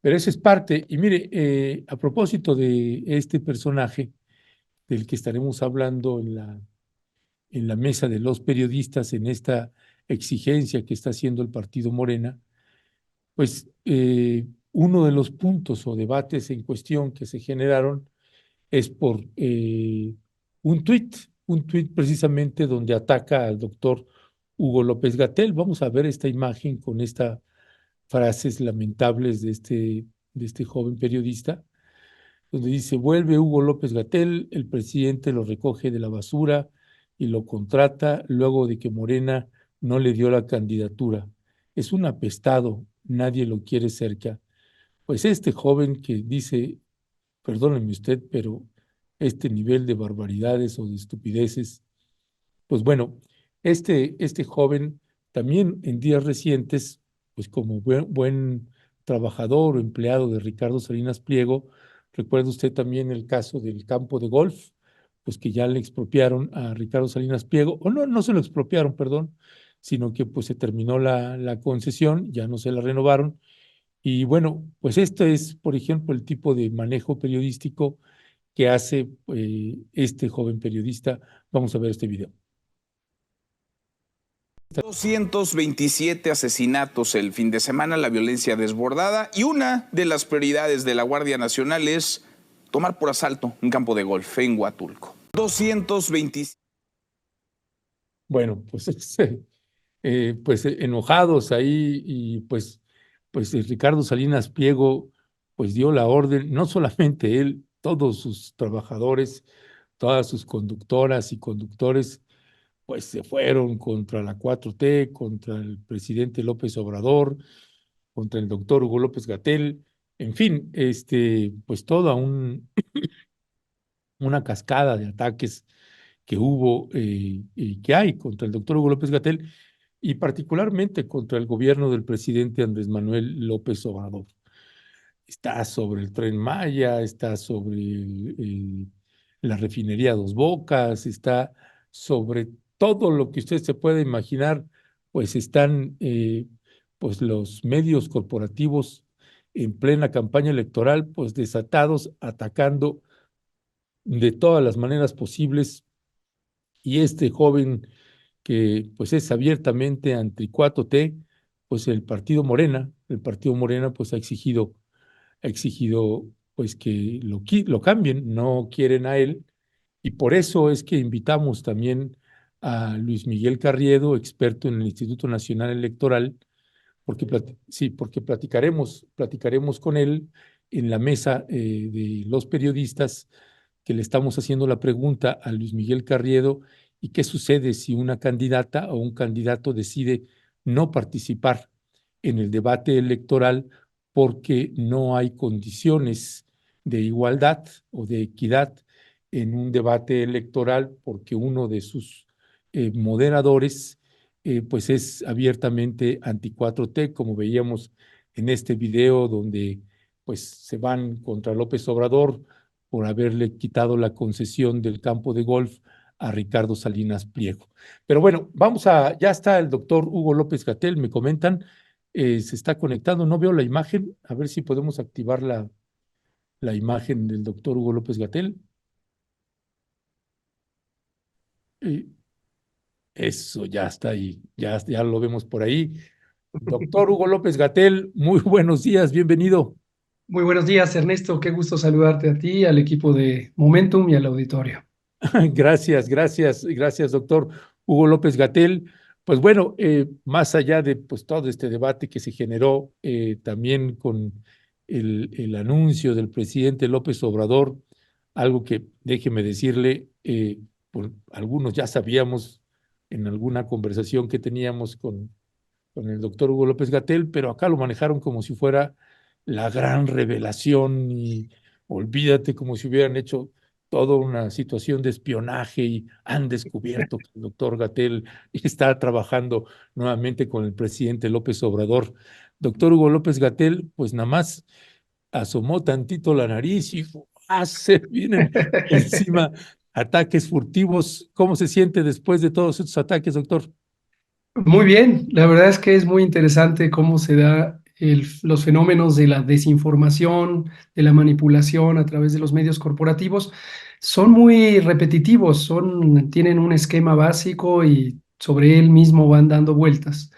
Pero eso es parte. Y mire, a propósito de este personaje del que estaremos hablando en la mesa de los periodistas, en esta exigencia que está haciendo el partido Morena, pues uno de los puntos o debates en cuestión que se generaron es por un tuit precisamente donde ataca al doctor Hugo López Gatell. Vamos a ver esta imagen con estas frases lamentables de este joven periodista, donde dice: vuelve Hugo López Gatell, el presidente lo recoge de la basura y lo contrata luego de que Morena no le dio la candidatura. Es un apestado, nadie lo quiere cerca. Pues este joven que dice, perdóneme usted, pero este nivel de barbaridades o de estupideces, pues bueno, este joven también en días recientes, pues como buen trabajador o empleado de Ricardo Salinas Pliego, recuerda usted también el caso del campo de golf, pues que ya le expropiaron a Ricardo Salinas Pliego, o no, no se lo expropiaron, perdón, sino que pues se terminó la concesión, ya no se la renovaron. Y bueno, pues este es, por ejemplo, el tipo de manejo periodístico que hace este joven periodista. Vamos a ver este video. 227 asesinatos el fin de semana, la violencia desbordada, y una de las prioridades de la Guardia Nacional es tomar por asalto un campo de golf en Huatulco. 227. Bueno, pues, pues enojados ahí y pues Ricardo Salinas Pliego pues dio la orden, no solamente él, todos sus trabajadores, todas sus conductoras y conductores pues se fueron contra la 4T, contra el presidente López Obrador, contra el doctor Hugo López Gatell, en fin, pues toda una cascada de ataques que hubo y que hay contra el doctor Hugo López Gatell y particularmente contra el gobierno del presidente Andrés Manuel López Obrador. Está sobre el Tren Maya, está sobre la refinería Dos Bocas, está sobre todo lo que usted se pueda imaginar, pues están pues los medios corporativos en plena campaña electoral, pues desatados, atacando de todas las maneras posibles. Y este joven que pues es abiertamente anti 4T, pues el partido Morena pues ha exigido pues que lo cambien, no quieren a él, y por eso es que invitamos también a Luis Miguel Carriedo, experto en el Instituto Nacional Electoral, porque sí, porque platicaremos con él en la mesa de los periodistas, que le estamos haciendo la pregunta a Luis Miguel Carriedo: ¿y qué sucede si una candidata o un candidato decide no participar en el debate electoral porque no hay condiciones de igualdad o de equidad en un debate electoral, porque uno de sus moderadores pues es abiertamente anti 4T, como veíamos en este video donde pues se van contra López Obrador por haberle quitado la concesión del campo de golf a Ricardo Salinas Pliego? Pero bueno, ya está el doctor Hugo López Gatell, me comentan, se está conectando, no veo la imagen, a ver si podemos activar la imagen del doctor Hugo López Gatell. Eh, Eso ya está ahí, ya lo vemos por ahí. Doctor Hugo López Gatell, muy buenos días, bienvenido. Muy buenos días, Ernesto. Qué gusto saludarte a ti, al equipo de Momentum y al auditorio. Gracias, doctor Hugo López Gatell. Pues bueno, más allá de pues, todo este debate que se generó también con el anuncio del presidente López Obrador, algo que déjeme decirle, pues, algunos ya sabíamos en alguna conversación que teníamos con el doctor Hugo López Gatell, pero acá lo manejaron como si fuera la gran revelación y olvídate, como si hubieran hecho toda una situación de espionaje y han descubierto que el doctor Gatell está trabajando nuevamente con el presidente López Obrador. Doctor Hugo López Gatell, pues nada más asomó tantito la nariz y se vienen encima ataques furtivos. ¿Cómo se siente después de todos estos ataques, doctor? Muy bien, la verdad es que es muy interesante cómo se da los fenómenos de la desinformación, de la manipulación a través de los medios corporativos son muy repetitivos, tienen un esquema básico y sobre él mismo van dando vueltas.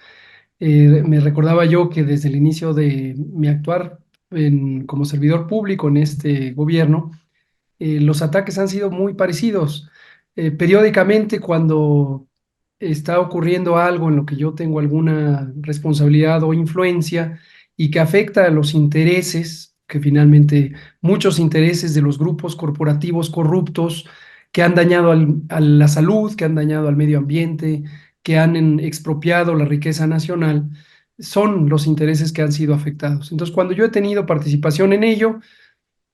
Me recordaba yo que desde el inicio de mi actuar como servidor público en este gobierno, los ataques han sido muy parecidos. Periódicamente, cuando está ocurriendo algo en lo que yo tengo alguna responsabilidad o influencia y que afecta a los intereses, que finalmente muchos intereses de los grupos corporativos corruptos que han dañado a la salud, que han dañado al medio ambiente, que han expropiado la riqueza nacional, son los intereses que han sido afectados. Entonces, cuando yo he tenido participación en ello,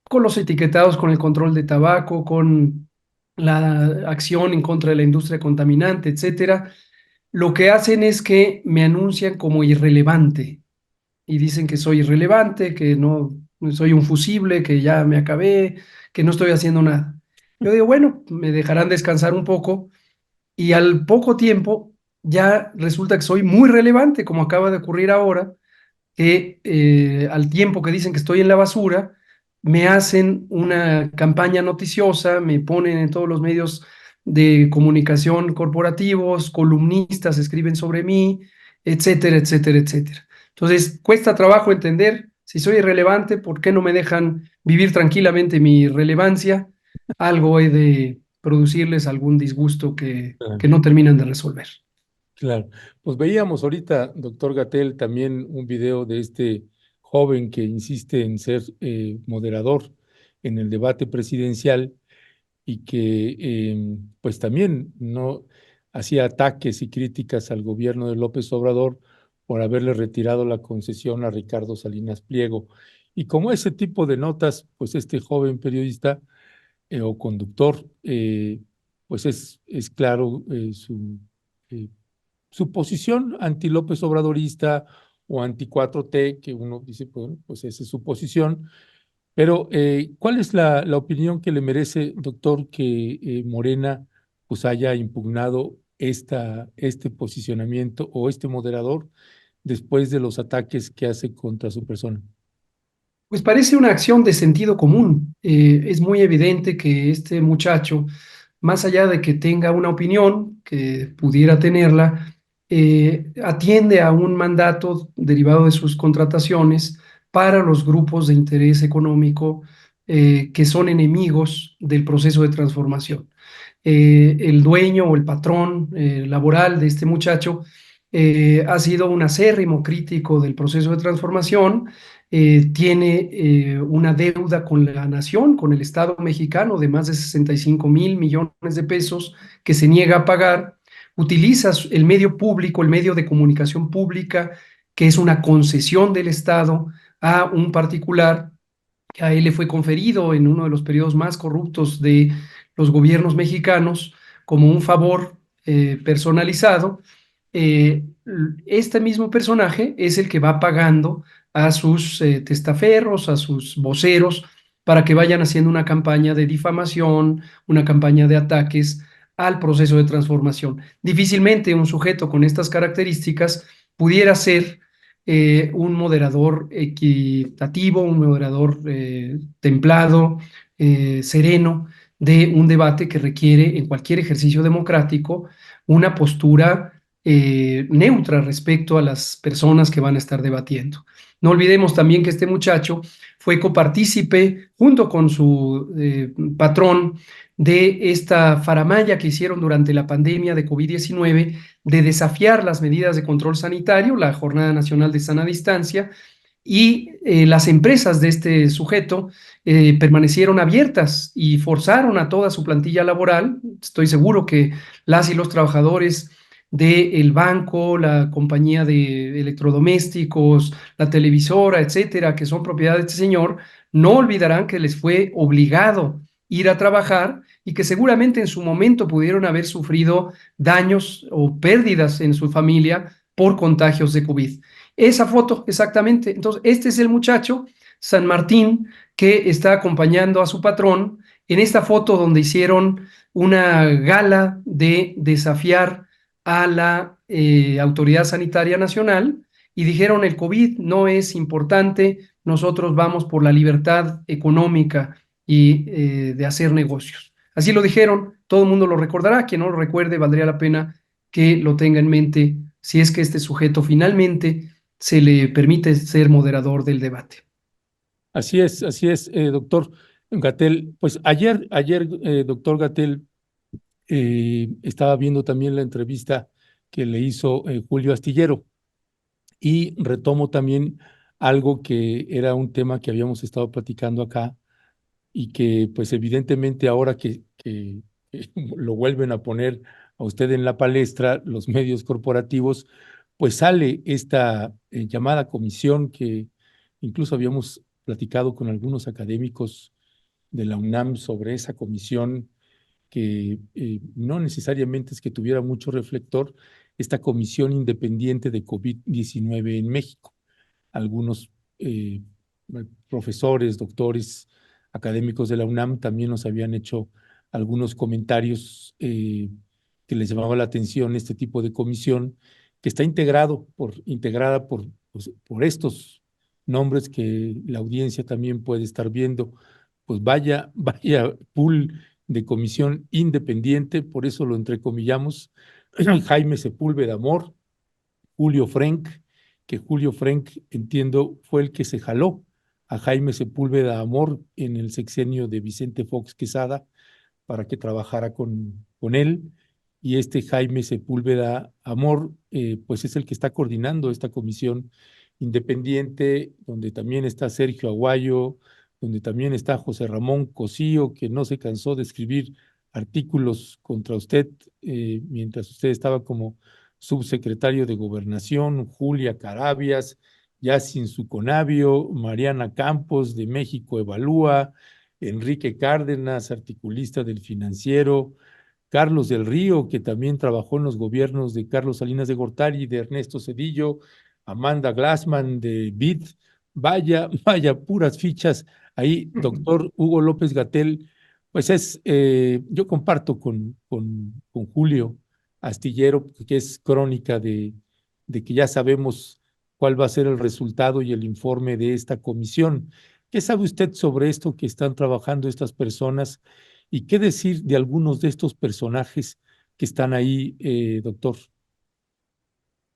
con los etiquetados, con el control de tabaco, con la acción en contra de la industria contaminante, etcétera, lo que hacen es que me anuncian como irrelevante y dicen que soy irrelevante, que no soy un fusible, que ya me acabé, que no estoy haciendo nada. Yo digo, bueno, me dejarán descansar un poco y al poco tiempo ya resulta que soy muy relevante, como acaba de ocurrir ahora, que al tiempo que dicen que estoy en la basura, me hacen una campaña noticiosa, me ponen en todos los medios de comunicación corporativos, columnistas escriben sobre mí, etcétera, etcétera, etcétera. Entonces, cuesta trabajo entender si soy irrelevante, por qué no me dejan vivir tranquilamente mi relevancia. Algo he de producirles algún disgusto que no terminan de resolver. Claro, pues veíamos ahorita, doctor Gatell, también un video de este joven que insiste en ser moderador en el debate presidencial y que pues también no hacía ataques y críticas al gobierno de López Obrador por haberle retirado la concesión a Ricardo Salinas Pliego. Y como ese tipo de notas, pues este joven periodista o conductor, pues es claro eh, su posición anti López Obradorista o anti 4T, que uno dice, pues esa es su posición. Pero, ¿cuál es la opinión que le merece, doctor, que Morena pues haya impugnado este posicionamiento o este moderador después de los ataques que hace contra su persona? Pues parece una acción de sentido común. Es muy evidente que este muchacho, más allá de que tenga una opinión, que pudiera tenerla, atiende a un mandato derivado de sus contrataciones para los grupos de interés económico que son enemigos del proceso de transformación. El dueño o el patrón laboral de este muchacho ha sido un acérrimo crítico del proceso de transformación, tiene una deuda con la nación, con el Estado mexicano de más de 65.000 millones de pesos que se niega a pagar, utiliza el medio público, el medio de comunicación pública, que es una concesión del Estado a un particular, que a él le fue conferido en uno de los periodos más corruptos de los gobiernos mexicanos como un favor personalizado. Este mismo personaje es el que va pagando a sus testaferros, a sus voceros, para que vayan haciendo una campaña de difamación, una campaña de ataques al proceso de transformación. Difícilmente un sujeto con estas características pudiera ser un moderador equitativo, un moderador templado, sereno, de un debate que requiere en cualquier ejercicio democrático una postura neutra respecto a las personas que van a estar debatiendo. No olvidemos también que este muchacho fue copartícipe junto con su patrón de esta faramalla que hicieron durante la pandemia de COVID-19 de desafiar las medidas de control sanitario, la Jornada Nacional de Sana Distancia, y las empresas de este sujeto permanecieron abiertas y forzaron a toda su plantilla laboral. Estoy seguro que las y los trabajadores del banco, la compañía de electrodomésticos, la televisora, etcétera, que son propiedad de este señor, no olvidarán que les fue obligado ir a trabajar y que seguramente en su momento pudieron haber sufrido daños o pérdidas en su familia por contagios de COVID. Esa foto, exactamente. Entonces, este es el muchacho, San Martín, que está acompañando a su patrón en esta foto donde hicieron una gala de desafiar a la Autoridad Sanitaria Nacional y dijeron el COVID no es importante, nosotros vamos por la libertad económica y de hacer negocios. Así lo dijeron, todo el mundo lo recordará, quien no lo recuerde valdría la pena que lo tenga en mente si es que este sujeto finalmente se le permite ser moderador del debate. Así es, doctor Gatell. Pues ayer, doctor Gatell, estaba viendo también la entrevista que le hizo Julio Astillero y retomo también algo que era un tema que habíamos estado platicando acá y que pues evidentemente ahora que lo vuelven a poner a usted en la palestra, los medios corporativos, pues sale esta llamada comisión que incluso habíamos platicado con algunos académicos de la UNAM sobre esa comisión que no necesariamente es que tuviera mucho reflector, esta comisión independiente de COVID-19 en México. Algunos eh, profesores, doctores, académicos de la UNAM también nos habían hecho algunos comentarios que les llamaba la atención este tipo de comisión que está integrada por estos nombres que la audiencia también puede estar viendo. Pues vaya pool de comisión independiente, por eso lo entrecomillamos. Jaime Sepúlveda Amor, Julio Frenk, que Julio Frenk, entiendo, fue el que se jaló a Jaime Sepúlveda Amor en el sexenio de Vicente Fox Quesada para que trabajara con él. Y este Jaime Sepúlveda Amor, pues es el que está coordinando esta comisión independiente, donde también está Sergio Aguayo, donde también está José Ramón Cosío, que no se cansó de escribir artículos contra usted mientras usted estaba como subsecretario de Gobernación, Julia Carabias, Yacin Suconavio, Mariana Campos de México Evalúa, Enrique Cárdenas, articulista del Financiero, Carlos del Río, que también trabajó en los gobiernos de Carlos Salinas de Gortari y de Ernesto Zedillo, Amanda Glassman de BID, vaya, puras fichas. Ahí, doctor Hugo López Gatell, pues yo comparto con Julio Astillero, que es crónica de que ya sabemos cuál va a ser el resultado y el informe de esta comisión. ¿Qué sabe usted sobre esto que están trabajando estas personas y qué decir de algunos de estos personajes que están ahí, doctor?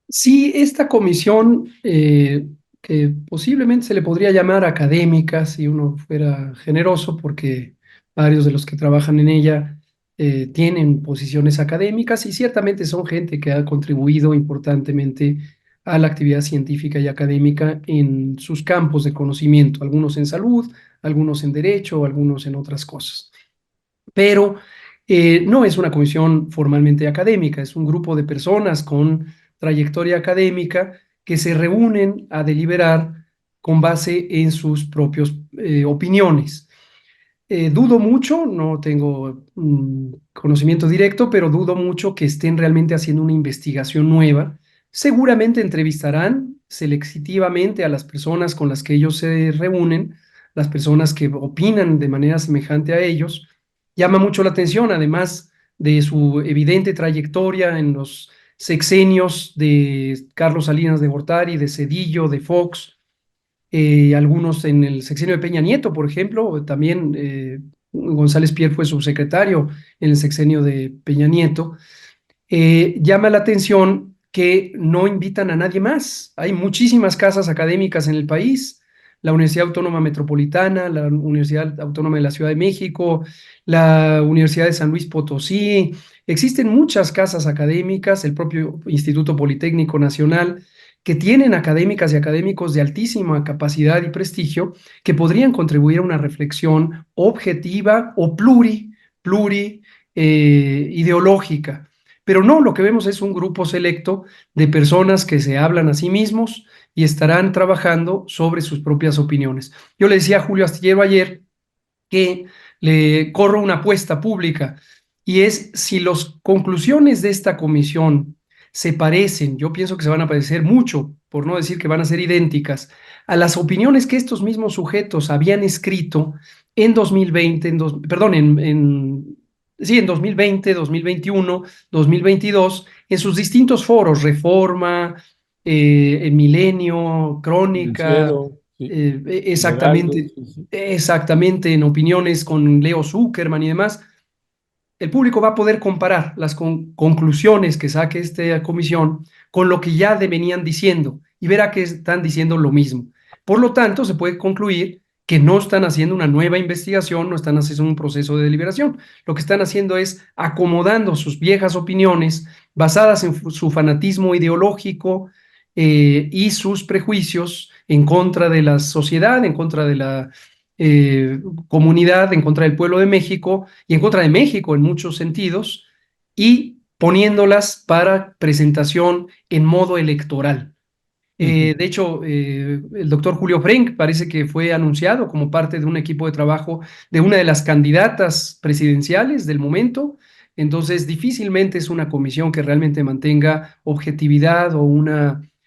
Sí, esta comisión, que posiblemente se le podría llamar académica si uno fuera generoso, porque varios de los que trabajan en ella tienen posiciones académicas y ciertamente son gente que ha contribuido importantemente a la actividad científica y académica en sus campos de conocimiento, algunos en salud, algunos en derecho, algunos en otras cosas. Pero no es una comisión formalmente académica, es un grupo de personas con trayectoria académica que se reúnen a deliberar con base en sus propias opiniones. Dudo mucho, no tengo conocimiento directo, pero dudo mucho que estén realmente haciendo una investigación nueva. Seguramente entrevistarán selectivamente a las personas con las que ellos se reúnen, las personas que opinan de manera semejante a ellos. Llama mucho la atención, además de su evidente trayectoria en los sexenios de Carlos Salinas de Gortari, de Zedillo, de Fox, algunos en el sexenio de Peña Nieto, por ejemplo, también González Pier fue subsecretario en el sexenio de Peña Nieto. Llama la atención que no invitan a nadie más. Hay muchísimas casas académicas en el país, la Universidad Autónoma Metropolitana, la Universidad Autónoma de la Ciudad de México, la Universidad de San Luis Potosí. Existen muchas casas académicas, el propio Instituto Politécnico Nacional, que tienen académicas y académicos de altísima capacidad y prestigio que podrían contribuir a una reflexión objetiva o ideológica. Pero no, lo que vemos es un grupo selecto de personas que se hablan a sí mismos y estarán trabajando sobre sus propias opiniones. Yo le decía a Julio Astillero ayer que le corro una apuesta pública y es si las conclusiones de esta comisión se parecen, yo pienso que se van a parecer mucho, por no decir que van a ser idénticas, a las opiniones que estos mismos sujetos habían escrito en 2020, en 2020, 2021, 2022, en sus distintos foros, Reforma, en Milenio, Crónica, Financiero, sí, el Heraldo, exactamente, sí, sí. exactamente en opiniones con Leo Zuckerman y demás, el público va a poder comparar las conclusiones que saque esta comisión con lo que ya venían diciendo y verá que están diciendo lo mismo. Por lo tanto, se puede concluir que no están haciendo una nueva investigación, no están haciendo un proceso de deliberación. Lo que están haciendo es acomodando sus viejas opiniones basadas en su fanatismo ideológico y sus prejuicios en contra de la sociedad, en contra de la eh, comunidad, en contra del pueblo de México y en contra de México en muchos sentidos, y poniéndolas para presentación en modo electoral. Ujú. De hecho, el doctor Julio Frenk parece que fue anunciado como parte de un equipo de trabajo de una de las candidatas presidenciales del momento. Entonces, difícilmente es una comisión que realmente mantenga objetividad o un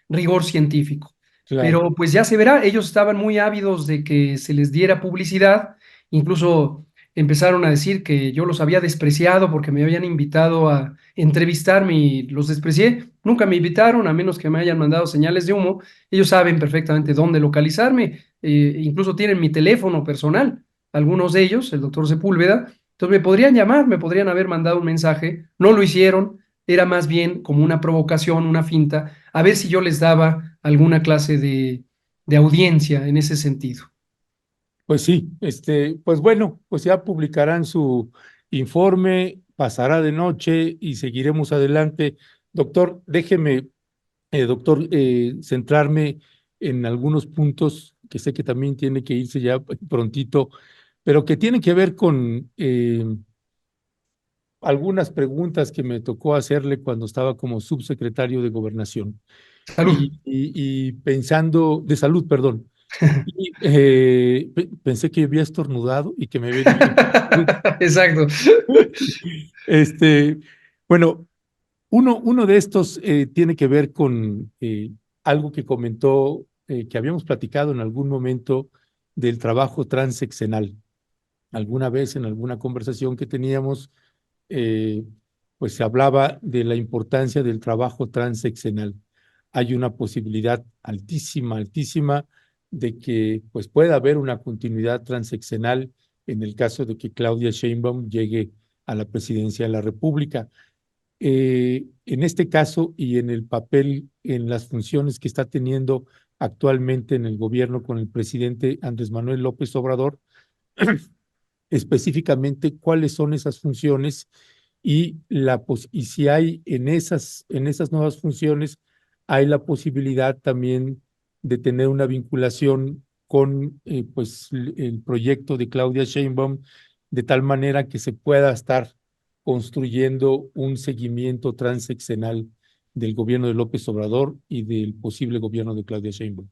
rigor científico. Claro. Pero pues ya se verá, ellos estaban muy ávidos de que se les diera publicidad, incluso empezaron a decir que yo los había despreciado porque me habían invitado a entrevistarme y los desprecié. Nunca me invitaron, a menos que me hayan mandado señales de humo. Ellos saben perfectamente dónde localizarme, incluso tienen mi teléfono personal, algunos de ellos, el doctor Sepúlveda. Entonces me podrían llamar, me podrían haber mandado un mensaje, no lo hicieron, era más bien como una provocación, una finta, a ver si yo les daba alguna clase de audiencia en ese sentido. Pues sí, pues bueno, pues ya publicarán su informe, pasará de noche y seguiremos adelante. Doctor, déjeme, doctor, centrarme en algunos puntos que sé que también tiene que irse ya prontito, pero que tienen que ver con algunas preguntas que me tocó hacerle cuando estaba como subsecretario de Gobernación Salud. y pensando, de salud, perdón. Y, pensé que había estornudado y que me había dicho. Exacto. Este, bueno, uno de estos tiene que ver con algo que comentó, que habíamos platicado en algún momento del trabajo transeccional. Alguna vez en alguna conversación que teníamos, eh, pues se hablaba de la importancia del trabajo transeccional. Hay una posibilidad altísima, altísima de que pues pueda haber una continuidad transeccional en el caso de que Claudia Sheinbaum llegue a la presidencia de la República. En este caso y en el papel, en las funciones que está teniendo actualmente en el gobierno con el presidente Andrés Manuel López Obrador, específicamente cuáles son esas funciones y, y si hay en esas nuevas funciones, hay la posibilidad también de tener una vinculación con pues, el proyecto de Claudia Sheinbaum, de tal manera que se pueda estar construyendo un seguimiento transeccional del gobierno de López Obrador y del posible gobierno de Claudia Sheinbaum.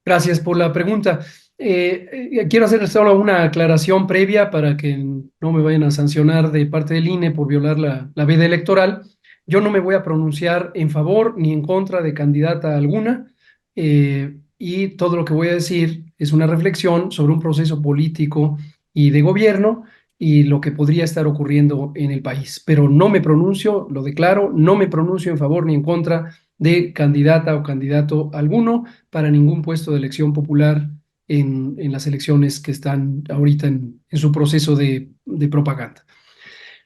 Gracias por la pregunta. Quiero hacer solo una aclaración previa para que no me vayan a sancionar de parte del INE por violar la veda electoral. Yo no me voy a pronunciar en favor ni en contra de candidata alguna, y todo lo que voy a decir es una reflexión sobre un proceso político y de gobierno y lo que podría estar ocurriendo en el país. Pero no me pronuncio, lo declaro, no me pronuncio en favor ni en contra de candidata o candidato alguno para ningún puesto de elección popular en las elecciones que están ahorita en su proceso de propaganda.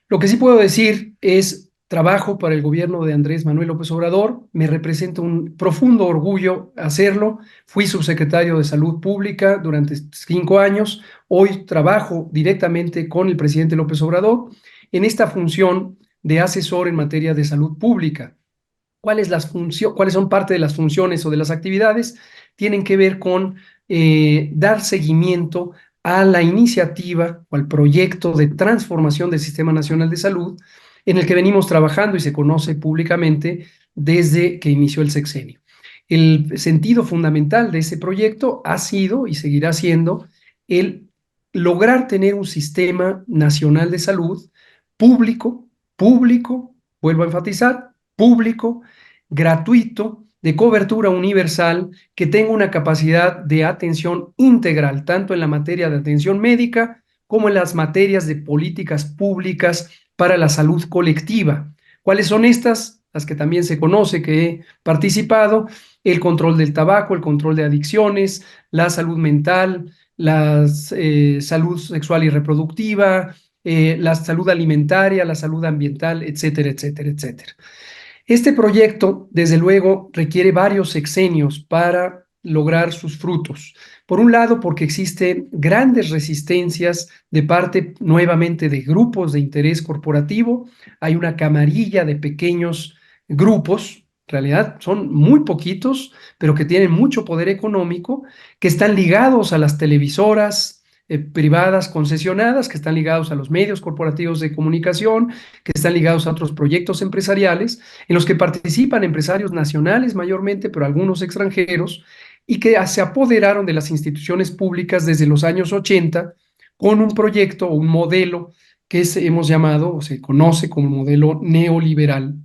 Lo que sí puedo decir es trabajo para el gobierno de Andrés Manuel López Obrador. Me representa un profundo orgullo hacerlo. Fui subsecretario de Salud Pública durante 5 años. Hoy trabajo directamente con el presidente López Obrador en esta función de asesor en materia de salud pública. ¿Cuáles son parte de las funciones o de las actividades? Tienen que ver con dar seguimiento a la iniciativa o al proyecto de transformación del Sistema Nacional de Salud en el que venimos trabajando y se conoce públicamente desde que inició el sexenio. El sentido fundamental de ese proyecto ha sido y seguirá siendo el lograr tener un sistema nacional de salud público, público, vuelvo a enfatizar, público, gratuito, de cobertura universal, que tenga una capacidad de atención integral, tanto en la materia de atención médica como en las materias de políticas públicas para la salud colectiva. ¿Cuáles son estas? las que también se conoce que he participado, el control del tabaco, el control de adicciones, la salud mental, la salud sexual y reproductiva, la salud alimentaria, la salud ambiental, etcétera, etcétera, etcétera. Este proyecto, desde luego, requiere varios sexenios para lograr sus frutos. Por un lado, porque existen grandes resistencias de parte nuevamente de grupos de interés corporativo. Hay una camarilla de pequeños grupos, en realidad son muy poquitos, pero que tienen mucho poder económico, que están ligados a las televisoras privadas concesionadas, que están ligados a los medios corporativos de comunicación, que están ligados a otros proyectos empresariales, en los que participan empresarios nacionales mayormente, pero algunos extranjeros, y que se apoderaron de las instituciones públicas desde los años 80 con un proyecto o un modelo que hemos llamado o se conoce como modelo neoliberal,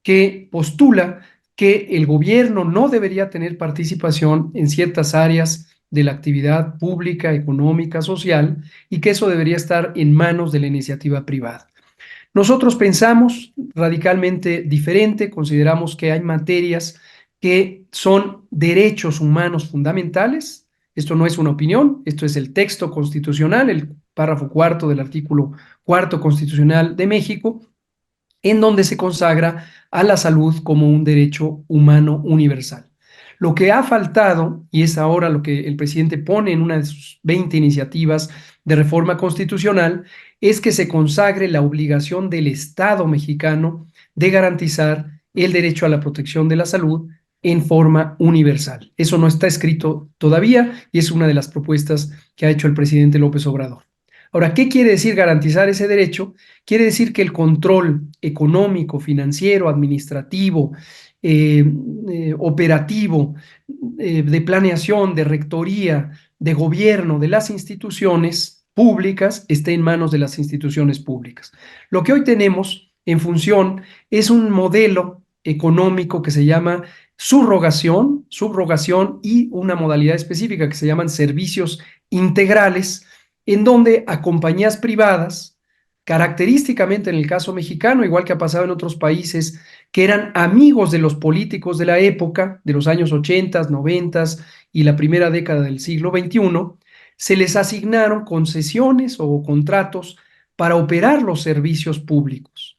que postula que el gobierno no debería tener participación en ciertas áreas de la actividad pública, económica, social, y que eso debería estar en manos de la iniciativa privada. Nosotros pensamos radicalmente diferente, consideramos que hay materias que son derechos humanos fundamentales. Esto no es una opinión, esto es el texto constitucional, el párrafo cuarto del artículo cuarto constitucional de México, en donde se consagra a la salud como un derecho humano universal. Lo que ha faltado, y es ahora lo que el presidente pone en una de sus 20 iniciativas de reforma constitucional, es que se consagre la obligación del Estado mexicano de garantizar el derecho a la protección de la salud en forma universal. Eso no está escrito todavía y es una de las propuestas que ha hecho el presidente López Obrador. Ahora, ¿qué quiere decir garantizar ese derecho? Quiere decir que el control económico, financiero, administrativo, operativo, de planeación, de rectoría, de gobierno de las instituciones públicas esté en manos de las instituciones públicas. Lo que hoy tenemos en función es un modelo económico que se llama subrogación y una modalidad específica que se llaman servicios integrales, en donde a compañías privadas, característicamente en el caso mexicano, igual que ha pasado en otros países, que eran amigos de los políticos de la época, de los años 80, 90 y la primera década del siglo XXI, se les asignaron concesiones o contratos para operar los servicios públicos.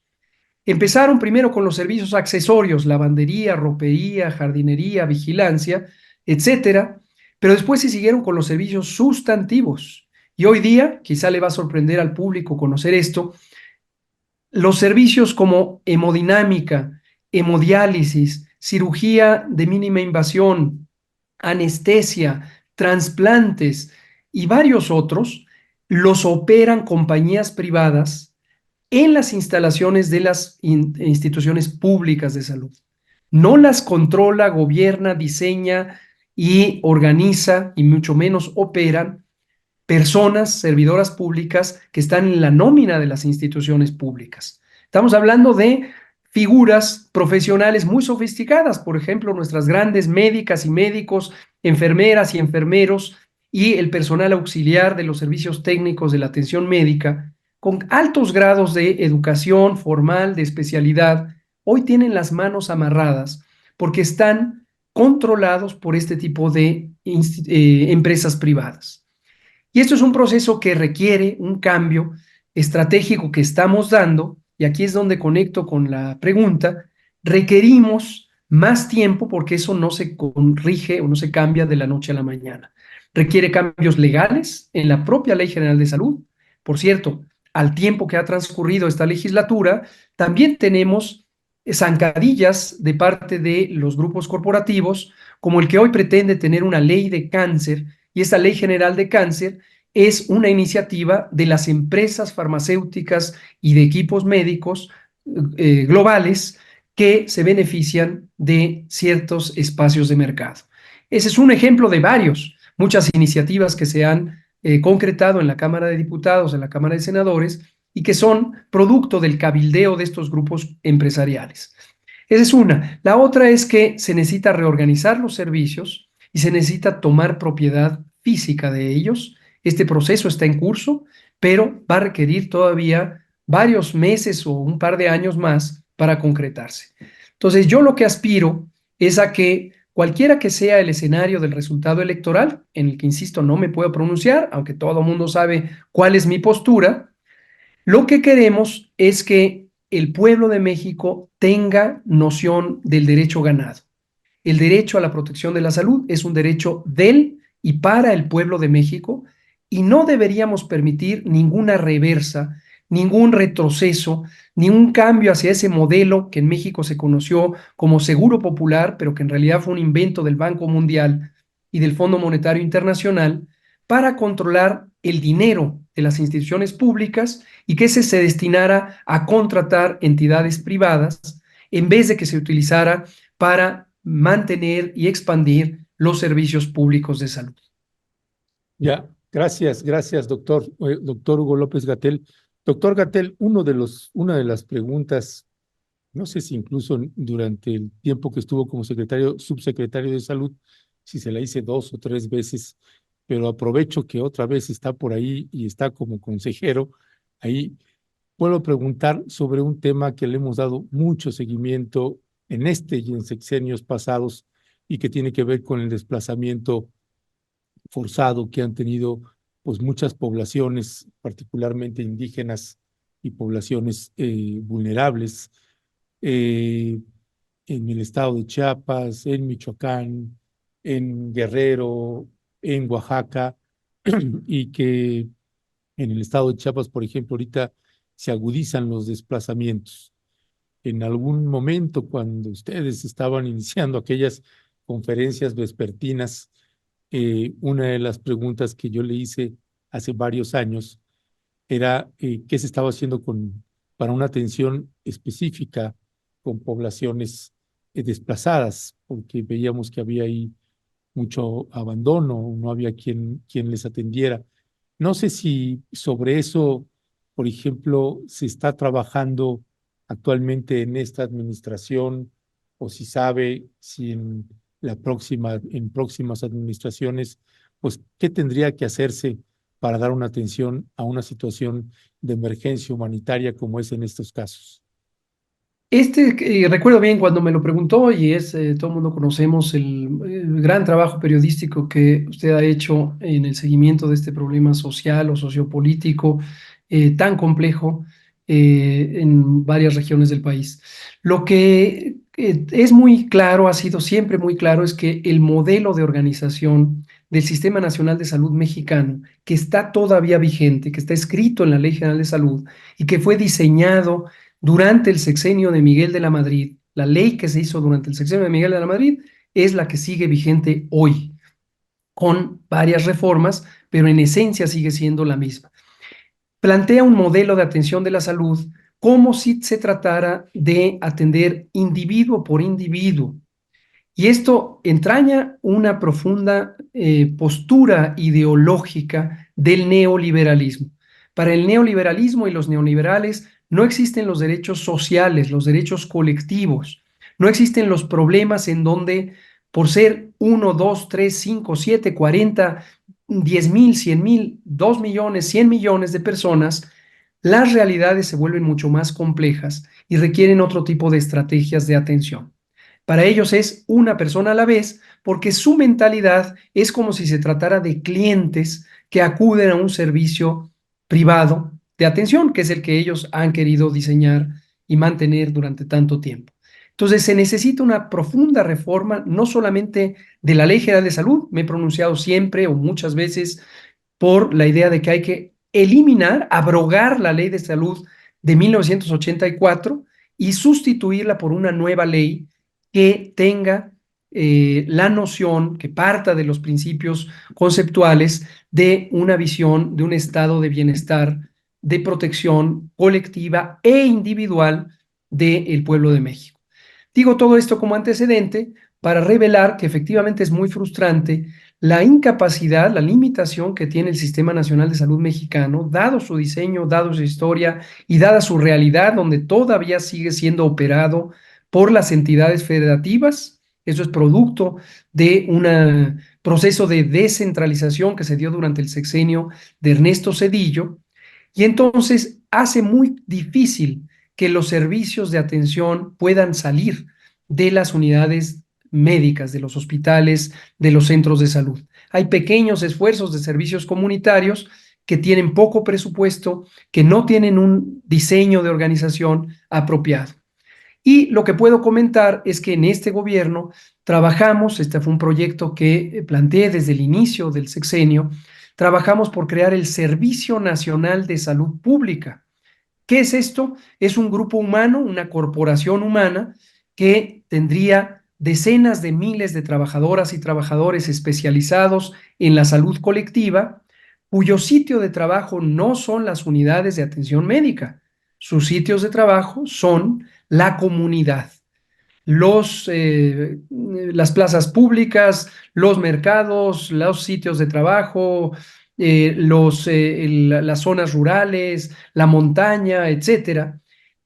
Empezaron primero con los servicios accesorios, lavandería, ropería, jardinería, vigilancia, etcétera, pero después se siguieron con los servicios sustantivos. Y hoy día, quizá le va a sorprender al público conocer esto, los servicios como hemodinámica, hemodiálisis, cirugía de mínima invasión, anestesia, trasplantes y varios otros, los operan compañías privadas en las instalaciones de las instituciones públicas de salud. No las controla, gobierna, diseña y organiza, y mucho menos operan personas, servidoras públicas que están en la nómina de las instituciones públicas. Estamos hablando de figuras profesionales muy sofisticadas, por ejemplo, nuestras grandes médicas y médicos, enfermeras y enfermeros y el personal auxiliar de los servicios técnicos de la atención médica, con altos grados de educación formal, de especialidad, hoy tienen las manos amarradas porque están controlados por este tipo de empresas privadas. Y esto es un proceso que requiere un cambio estratégico que estamos dando, y aquí es donde conecto con la pregunta. Requerimos más tiempo porque eso no se corrige o no se cambia de la noche a la mañana. Requiere cambios legales en la propia Ley General de Salud. Por cierto, al tiempo que ha transcurrido esta legislatura, también tenemos zancadillas de parte de los grupos corporativos, como el que hoy pretende tener una ley de cáncer, y esta Ley General de Cáncer es una iniciativa de las empresas farmacéuticas y de equipos médicos globales que se benefician de ciertos espacios de mercado. Ese es un ejemplo de muchas iniciativas que se han concretado en la Cámara de Diputados, en la Cámara de Senadores, y que son producto del cabildeo de estos grupos empresariales. Esa es una. La otra es que se necesita reorganizar los servicios y se necesita tomar propiedad física de ellos. Este proceso está en curso, pero va a requerir todavía varios meses o un par de años más para concretarse. Entonces, yo lo que aspiro es a que cualquiera que sea el escenario del resultado electoral, en el que, insisto, no me puedo pronunciar, aunque todo el mundo sabe cuál es mi postura, lo que queremos es que el pueblo de México tenga noción del derecho ganado. El derecho a la protección de la salud es un derecho del y para el pueblo de México y no deberíamos permitir ninguna reversa, ningún retroceso, ningún cambio hacia ese modelo que en México se conoció como Seguro Popular, pero que en realidad fue un invento del Banco Mundial y del Fondo Monetario Internacional para controlar el dinero de las instituciones públicas y que ese se destinara a contratar entidades privadas en vez de que se utilizara para mantener y expandir los servicios públicos de salud. Ya, gracias, doctor, doctor Hugo López-Gatell. Doctor Gatell, una de las preguntas, no sé si incluso durante el tiempo que estuvo como subsecretario de Salud, si se la hice 2 o 3 veces, pero aprovecho que otra vez está por ahí y está como consejero, ahí puedo preguntar sobre un tema que le hemos dado mucho seguimiento en este y en sexenios pasados y que tiene que ver con el desplazamiento forzado que han tenido pues muchas poblaciones, particularmente indígenas y poblaciones vulnerables eh, en el estado de Chiapas, en Michoacán, en Guerrero, en Oaxaca, y que en el estado de Chiapas, por ejemplo, ahorita se agudizan los desplazamientos. En algún momento, cuando ustedes estaban iniciando aquellas conferencias vespertinas, una de las preguntas que yo le hice hace varios años era qué se estaba haciendo para una atención específica con poblaciones desplazadas, porque veíamos que había ahí mucho abandono, no había quien les atendiera. No sé si sobre eso, por ejemplo, se está trabajando actualmente en esta administración o si sabe si en próximas administraciones, pues, ¿qué tendría que hacerse para dar una atención a una situación de emergencia humanitaria como es en estos casos? Recuerdo bien cuando me lo preguntó y todo el mundo conocemos el gran trabajo periodístico que usted ha hecho en el seguimiento de este problema social o sociopolítico tan complejo en varias regiones del país. Lo que es muy claro, ha sido siempre muy claro, es que el modelo de organización del Sistema Nacional de Salud mexicano, que está todavía vigente, que está escrito en la Ley General de Salud y que fue diseñado durante el sexenio de Miguel de la Madrid, la ley que se hizo durante el sexenio de Miguel de la Madrid es la que sigue vigente hoy, con varias reformas, pero en esencia sigue siendo la misma. Plantea un modelo de atención de la salud como si se tratara de atender individuo por individuo. Y esto entraña una profunda postura ideológica del neoliberalismo. Para el neoliberalismo y los neoliberales no existen los derechos sociales, los derechos colectivos. No existen los problemas en donde por ser 1, 2, 3, 5, 7, 40, 10,000, 100,000, 2 millones, 100 millones de personas, las realidades se vuelven mucho más complejas y requieren otro tipo de estrategias de atención. Para ellos es una persona a la vez porque su mentalidad es como si se tratara de clientes que acuden a un servicio privado de atención, que es el que ellos han querido diseñar y mantener durante tanto tiempo. Entonces se necesita una profunda reforma, no solamente de la Ley General de Salud, me he pronunciado siempre o muchas veces por la idea de que hay que eliminar, abrogar la Ley de Salud de 1984 y sustituirla por una nueva ley que tenga la noción, que parta de los principios conceptuales de una visión de un estado de bienestar, de protección colectiva e individual del pueblo de México. Digo todo esto como antecedente para revelar que efectivamente es muy frustrante la incapacidad, la limitación que tiene el Sistema Nacional de Salud mexicano, dado su diseño, dado su historia y dada su realidad, donde todavía sigue siendo operado por las entidades federativas. Eso es producto de un proceso de descentralización que se dio durante el sexenio de Ernesto Zedillo, y entonces hace muy difícil que los servicios de atención puedan salir de las unidades médicas, de los hospitales, de los centros de salud. Hay pequeños esfuerzos de servicios comunitarios que tienen poco presupuesto, que no tienen un diseño de organización apropiado. Y lo que puedo comentar es que en este gobierno trabajamos, este fue un proyecto que planteé desde el inicio del sexenio, trabajamos por crear el Servicio Nacional de Salud Pública. ¿Qué es esto? Es un grupo humano, una corporación humana que tendría decenas de miles de trabajadoras y trabajadores especializados en la salud colectiva, cuyo sitio de trabajo no son las unidades de atención médica. Sus sitios de trabajo son la comunidad, las plazas públicas, los mercados, los sitios de trabajo, las zonas rurales, la montaña, etcétera,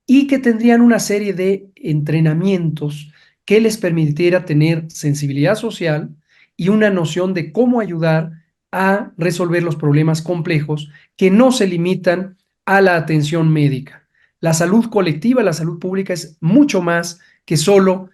y que tendrían una serie de entrenamientos que les permitiera tener sensibilidad social y una noción de cómo ayudar a resolver los problemas complejos que no se limitan a la atención médica. La salud colectiva, la salud pública es mucho más que solo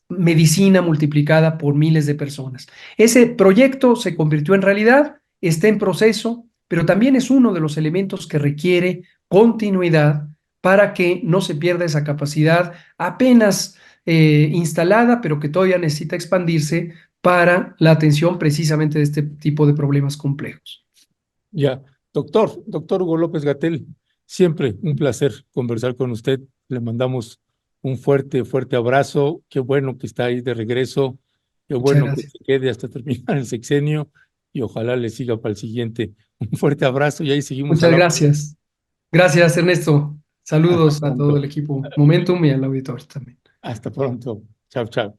medicina multiplicada por miles de personas. Ese proyecto se convirtió en realidad, está en proceso, pero también es uno de los elementos que requiere continuidad para que no se pierda esa capacidad apenas instalada, pero que todavía necesita expandirse para la atención precisamente de este tipo de problemas complejos. Ya, doctor Hugo López Gatell, siempre un placer conversar con usted. Le mandamos un fuerte abrazo. Qué bueno que está ahí de regreso. Qué Muchas bueno que gracias. se quede hasta terminar el sexenio y ojalá le siga para el siguiente. Un fuerte abrazo y ahí seguimos Muchas al habla. gracias. Gracias, Ernesto. Hasta Saludos a todo el pronto. equipo Momentum y al auditorio también. Hasta pronto. Chao, chao.